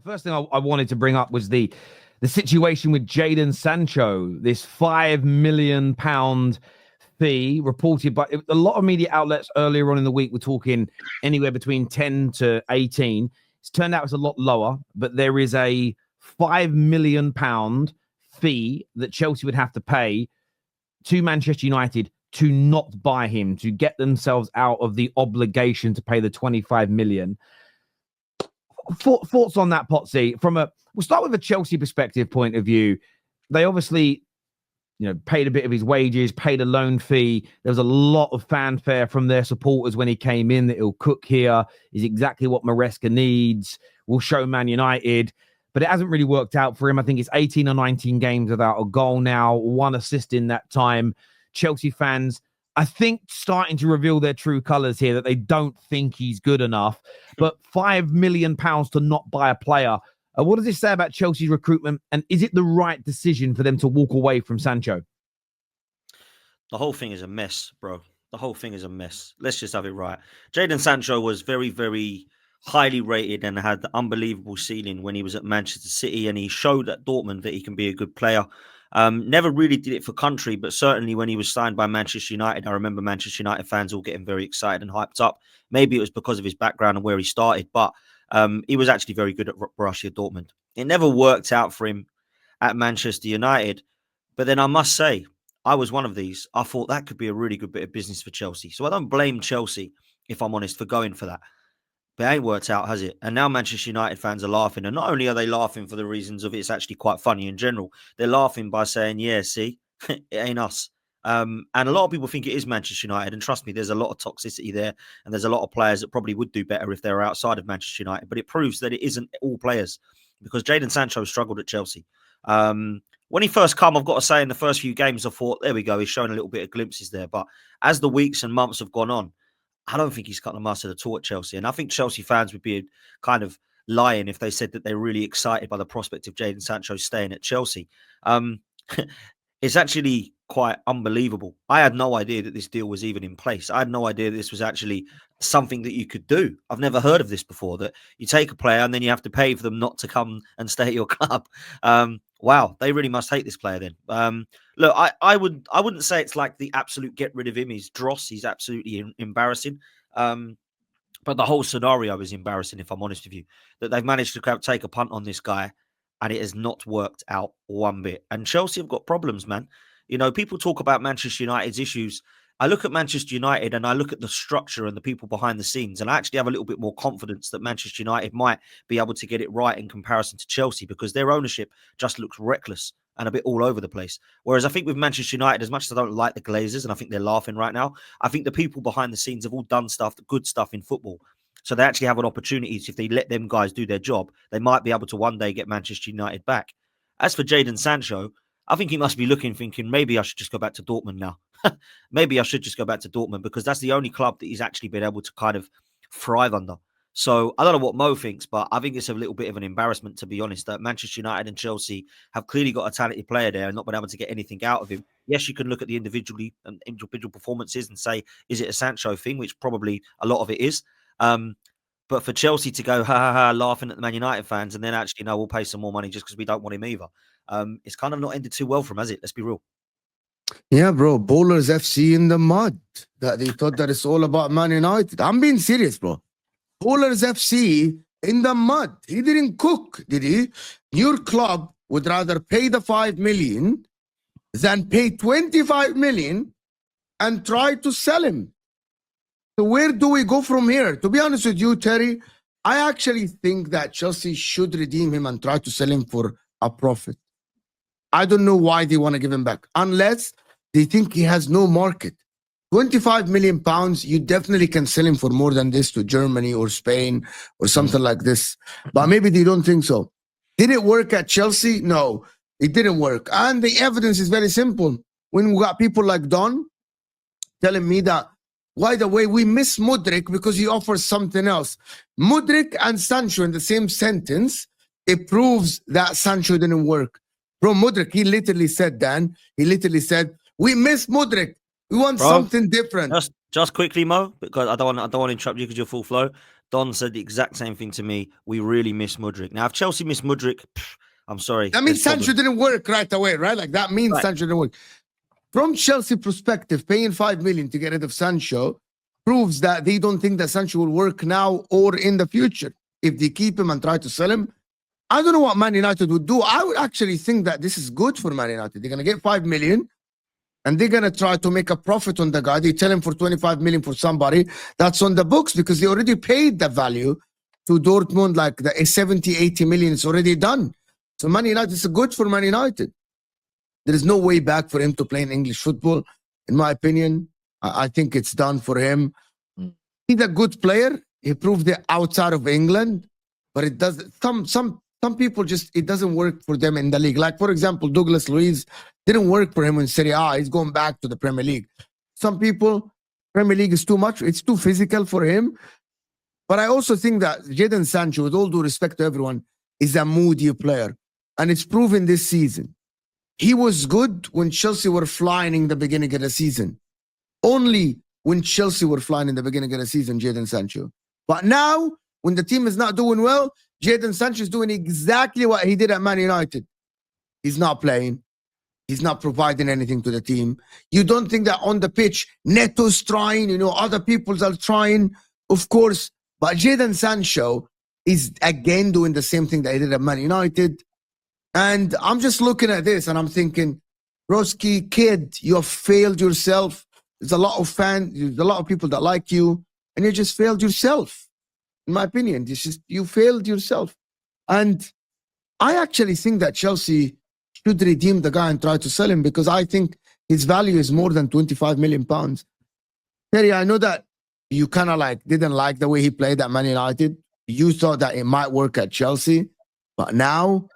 first thing I wanted to bring up was the situation with Jadon Sancho, this £5 million fee reported by a lot of media outlets earlier on in the week were talking anywhere between 10 to 18. It's turned out it's a lot lower, but there is a £5 million fee that Chelsea would have to pay to Manchester United to not buy him, to get themselves out of the obligation to pay the 25 million. Thoughts on that, Potsy? We'll start with a Chelsea perspective point of view. They obviously, paid a bit of his wages, paid a loan fee. There was a lot of fanfare from their supporters when he came in that he'll cook here, is exactly what Maresca needs, will show Man United. But it hasn't really worked out for him. I think it's 18 or 19 games without a goal now, 1 assist in that time. Chelsea fans, I think, starting to reveal their true colours here, that they don't think he's good enough. But £5 million to not buy a player. What does this say about Chelsea's recruitment? And is it the right decision for them to walk away from Sancho? The whole thing is a mess, bro. The whole thing is a mess. Let's just have it right. Jadon Sancho was very, very highly rated and had the unbelievable ceiling when he was at Manchester City, and he showed at Dortmund that he can be a good player. Never really did it for country, but certainly when he was signed by Manchester United, I remember Manchester United fans all getting very excited and hyped up. Maybe it was because of his background and where he started, but he was actually very good at Borussia Dortmund. It never worked out for him at Manchester United. But then I must say, I was one of these. I thought that could be a really good bit of business for Chelsea. So I don't blame Chelsea, if I'm honest, for going for that. But it ain't worked out, has it? And now Manchester United fans are laughing. And not only are they laughing for the reasons of it's actually quite funny in general, they're laughing by saying, yeah, see, it ain't us. And a lot of people think it is Manchester United. And trust me, there's a lot of toxicity there. And there's a lot of players that probably would do better if they were outside of Manchester United. But it proves that it isn't all players, because Jadon Sancho struggled at Chelsea. When he first come, I've got to say, in the first few games, I thought, there we go, he's showing a little bit of glimpses there. But as the weeks and months have gone on, I don't think he's cut the mustard at all at Chelsea. And I think Chelsea fans would be kind of lying if they said that they're really excited by the prospect of Jadon Sancho staying at Chelsea. It's actually quite unbelievable. I had no idea that this deal was even in place. I had no idea this was actually something that you could do. I've never heard of this before, that you take a player and then you have to pay for them not to come and stay at your club. Wow, they really must hate this player then. Look, I wouldn't say it's like the absolute get rid of him. He's dross. He's absolutely embarrassing. But the whole scenario is embarrassing, if I'm honest with you, that they've managed to take a punt on this guy and it has not worked out one bit. And Chelsea have got problems, man. People talk about Manchester United's issues. I look at Manchester United and I look at the structure and the people behind the scenes, and I actually have a little bit more confidence that Manchester United might be able to get it right in comparison to Chelsea, because their ownership just looks reckless and a bit all over the place. Whereas I think with Manchester United, as much as I don't like the Glazers, and I think they're laughing right now, I think the people behind the scenes have all done stuff, the good stuff in football. So they actually have an opportunity. If they let them guys do their job, they might be able to one day get Manchester United back. As for Jadon Sancho, I think he must be thinking, maybe I should just go back to Dortmund now. Maybe I should just go back to Dortmund, because that's the only club that he's actually been able to kind of thrive under. So I don't know what Mo thinks, but I think it's a little bit of an embarrassment, to be honest, that Manchester United and Chelsea have clearly got a talented player there and not been able to get anything out of him. Yes, you can look at the individual performances and say, is it a Sancho thing, which probably a lot of it is. But for Chelsea to go, laughing at the Man United fans, and then actually, no, we'll pay some more money just because we don't want him either. It's kind of not ended too well for him, has it? Let's be real. Yeah, bro. Bowlers FC in the mud. That they thought that it's all about Man United. I'm being serious, bro. Bowlers FC in the mud. He didn't cook, did he? Your club would rather pay the 5 million than pay 25 million and try to sell him. So where do we go from here? To be honest with you, Terry, I actually think that Chelsea should redeem him and try to sell him for a profit. I don't know why they want to give him back, unless they think he has no market. 25 million pounds, you definitely can sell him for more than this to Germany or Spain or something like this. But maybe they don't think so. Did it work at Chelsea? No, it didn't work. And the evidence is very simple. When we got people like Don telling me that, by the way, we miss Mudryk because he offers something else. Mudryk and Sancho in the same sentence, it proves that Sancho didn't work. Bro, Mudryk, he literally said, Dan, we miss Mudryk. We want something different. Just quickly, Mo, because I don't want to interrupt you because you're full flow. Don said the exact same thing to me. We really miss Mudryk. Now, if Chelsea miss Mudryk, I'm sorry. That means there's Sancho problems. didn't work right away, right? Like that means Right. Sancho didn't work. From Chelsea perspective, paying 5 million to get rid of Sancho proves that they don't think that Sancho will work now or in the future. If they keep him and try to sell him, I don't know what Man United would do. I would actually think that this is good for Man United. They're gonna get 5 million and they're gonna try to make a profit on the guy. They tell him for 25 million for somebody that's on the books because they already paid the value to Dortmund, like the 70, 80 million is already done. So Man United is good for Man United. There is no way back for him to play in English football, in my opinion. I think it's done for him. He's a good player. He proved it outside of England, but it does some people just it doesn't work for them in the league. Like for example, Douglas Luiz didn't work for him in Serie A. He's going back to the Premier League. Some people, Premier League is too much. It's too physical for him. But I also think that Jadon Sancho, with all due respect to everyone, is a moody player, and it's proven this season. He was good when Chelsea were flying in the beginning of the season. Only when Chelsea were flying in the beginning of the season, Jadon Sancho. But now, when the team is not doing well, Jadon Sancho is doing exactly what he did at Man United. He's not playing. He's not providing anything to the team. You don't think that on the pitch, Neto's trying, other people are trying, of course. But Jadon Sancho is again doing the same thing that he did at Man United. And I'm just looking at this and I'm thinking, Broski, kid, you have failed yourself. There's a lot of fans, there's a lot of people that like you, and you just failed yourself. In my opinion, you failed yourself. And I actually think that Chelsea should redeem the guy and try to sell him because I think his value is more than 25 million pounds. Terry, I know that you kind of didn't like the way he played at Man United. You thought that it might work at Chelsea, but now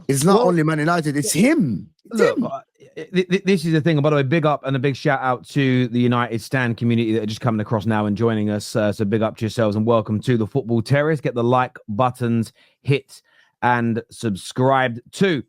it's not only Man United, it's him. Look, this is the thing. By the way, big up and a big shout out to the United Stand community that are just coming across now and joining us. So big up to yourselves and welcome to the Football Terrace. Get the like buttons hit and subscribed too.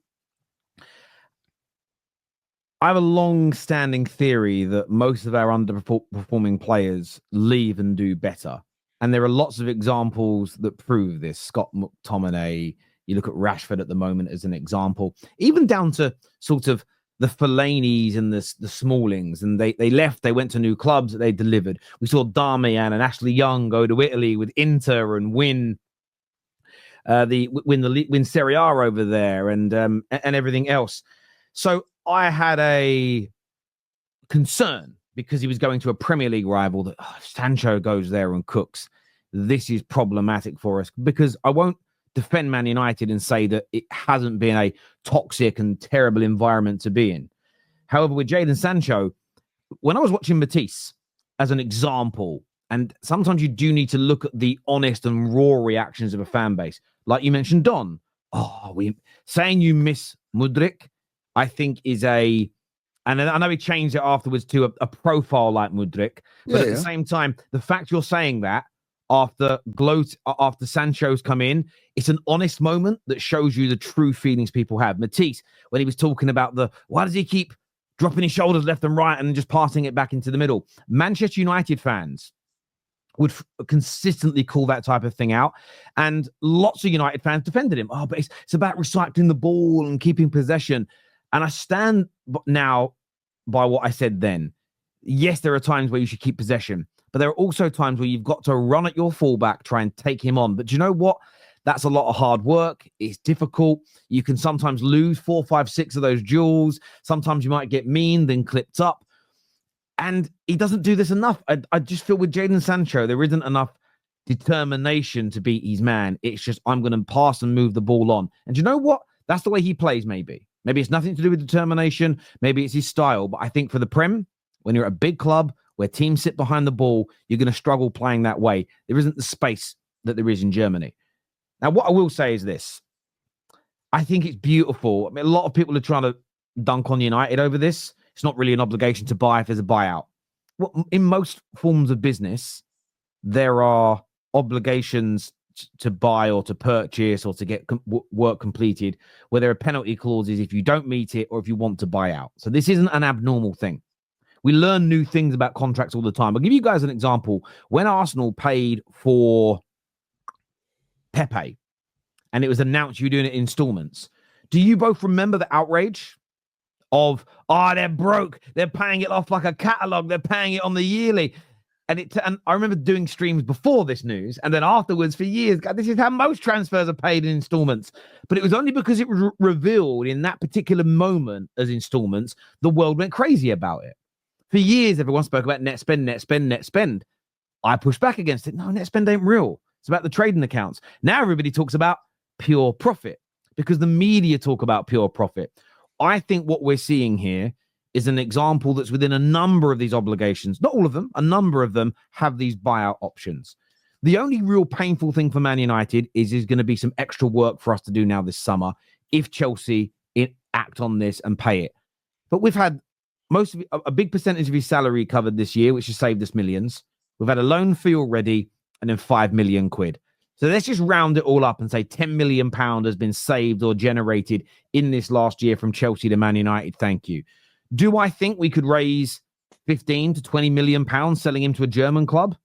I have a long-standing theory that most of our underperforming players leave and do better. And there are lots of examples that prove this. Scott McTominay, you look at Rashford at the moment as an example, even down to sort of the Fellaini's and the Smallings. And they left, they went to new clubs that they delivered. We saw Darmian and Ashley Young go to Italy with Inter and win Serie A over there and everything else. So I had a concern because he was going to a Premier League rival that Sancho goes there and cooks. This is problematic for us because I won't defend Man United and say that it hasn't been a toxic and terrible environment to be in. However, with Jadon Sancho, when I was watching Matisse as an example, and sometimes you do need to look at the honest and raw reactions of a fan base, like you mentioned, Don. Saying you miss Mudryk, I think is and I know he changed it afterwards to a profile like Mudryk, but at the same time, the fact you're saying that after Sancho's come in, it's an honest moment that shows you the true feelings people have. Matisse, when he was talking about why does he keep dropping his shoulders left and right and just passing it back into the middle? Manchester United fans would consistently call that type of thing out. And lots of United fans defended him. But it's about recycling the ball and keeping possession. And I stand now by what I said then. Yes, there are times where you should keep possession, but there are also times where you've got to run at your fullback, try and take him on. But do you know what? That's a lot of hard work. It's difficult. You can sometimes lose 4, 5, 6 of those duels. Sometimes you might get mean, then clipped up. And he doesn't do this enough. I just feel with Jadon Sancho, there isn't enough determination to beat his man. It's just, I'm going to pass and move the ball on. And do you know what? That's the way he plays, maybe. Maybe it's nothing to do with determination. Maybe it's his style. But I think for the Prem, when you're at a big club where teams sit behind the ball, you're going to struggle playing that way. There isn't the space that there is in Germany. Now, what I will say is this. I think it's beautiful. I mean, a lot of people are trying to dunk on United over this. It's not really an obligation to buy if there's a buyout. Well, in most forms of business, there are obligations to buy or to purchase or to get work completed where there are penalty clauses if you don't meet it or if you want to buy out. So this isn't an abnormal thing. We learn new things about contracts all the time. I'll give you guys an example. When Arsenal paid for Pepe, and it was announced you were doing it in installments. Do you both remember the outrage of, they're broke, they're paying it off like a catalog, they're paying it on the yearly? And I remember doing streams before this news, and then afterwards for years, God, this is how most transfers are paid in installments. But it was only because it was revealed in that particular moment as installments, the world went crazy about it. For years, everyone spoke about net spend, net spend, net spend. I pushed back against it. No, net spend ain't real. It's about the trading accounts. Now everybody talks about pure profit because the media talk about pure profit. I think what we're seeing here is an example that's within a number of these obligations. Not all of them, a number of them have these buyout options. The only real painful thing for Man United is going to be some extra work for us to do now this summer if Chelsea act on this and pay it. But we've had a big percentage of his salary covered this year, which has saved us millions. We've had a loan fee already and then 5 million quid. So let's just round it all up and say 10 million pound has been saved or generated in this last year from Chelsea to Man United. Thank you. Do I think we could raise 15 to 20 million pounds selling him to a German club?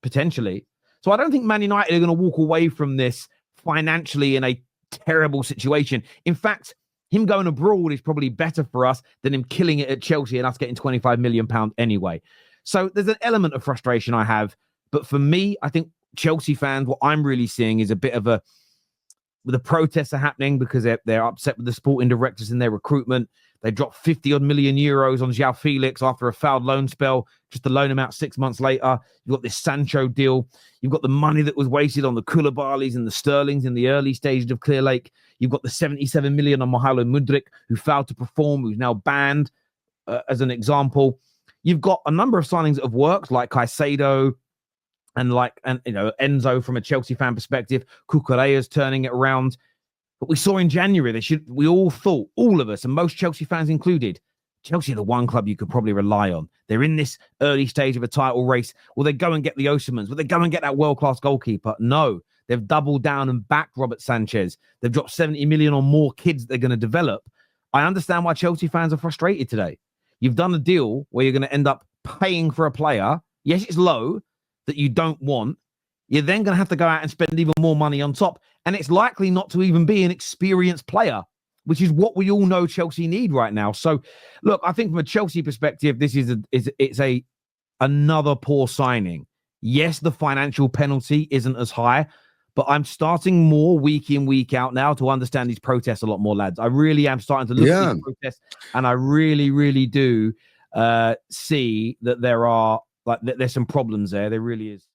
Potentially. So I don't think Man United are going to walk away from this financially in a terrible situation. In fact, him going abroad is probably better for us than him killing it at Chelsea and us getting 25 million pounds anyway. So there's an element of frustration I have. But for me, I think Chelsea fans, what I'm really seeing is a bit of the protests are happening because they're upset with the sporting directors in their recruitment. They dropped 50 odd million euros on João Felix after a fouled loan spell, just to loan him out 6 months later. You've got this Sancho deal. You've got the money that was wasted on the Koulibalys and the Sterlings in the early stages of Clear Lake. You've got the 77 million on Mihajlo Mudryk, who failed to perform, who's now banned, as an example. You've got a number of signings that have worked, like Caicedo and Enzo from a Chelsea fan perspective. Cucurella's turning it around. But we saw in January, we all thought, all of us, and most Chelsea fans included, Chelsea are the one club you could probably rely on. They're in this early stage of a title race. Will they go and get the Osimhens? Will they go and get that world-class goalkeeper? No. They've doubled down and backed Robert Sanchez. They've dropped 70 million on more kids they're going to develop. I understand why Chelsea fans are frustrated today. You've done a deal where you're going to end up paying for a player. Yes, it's low, that you don't want. You're then going to have to go out and spend even more money on top. And it's likely not to even be an experienced player, which is what we all know Chelsea need right now. So, look, I think from a Chelsea perspective, this is another poor signing. Yes, the financial penalty isn't as high, but I'm starting more week in, week out now to understand these protests a lot more, lads. I really am starting to look at these protests, and I really, really do see that there's some problems there. There really is.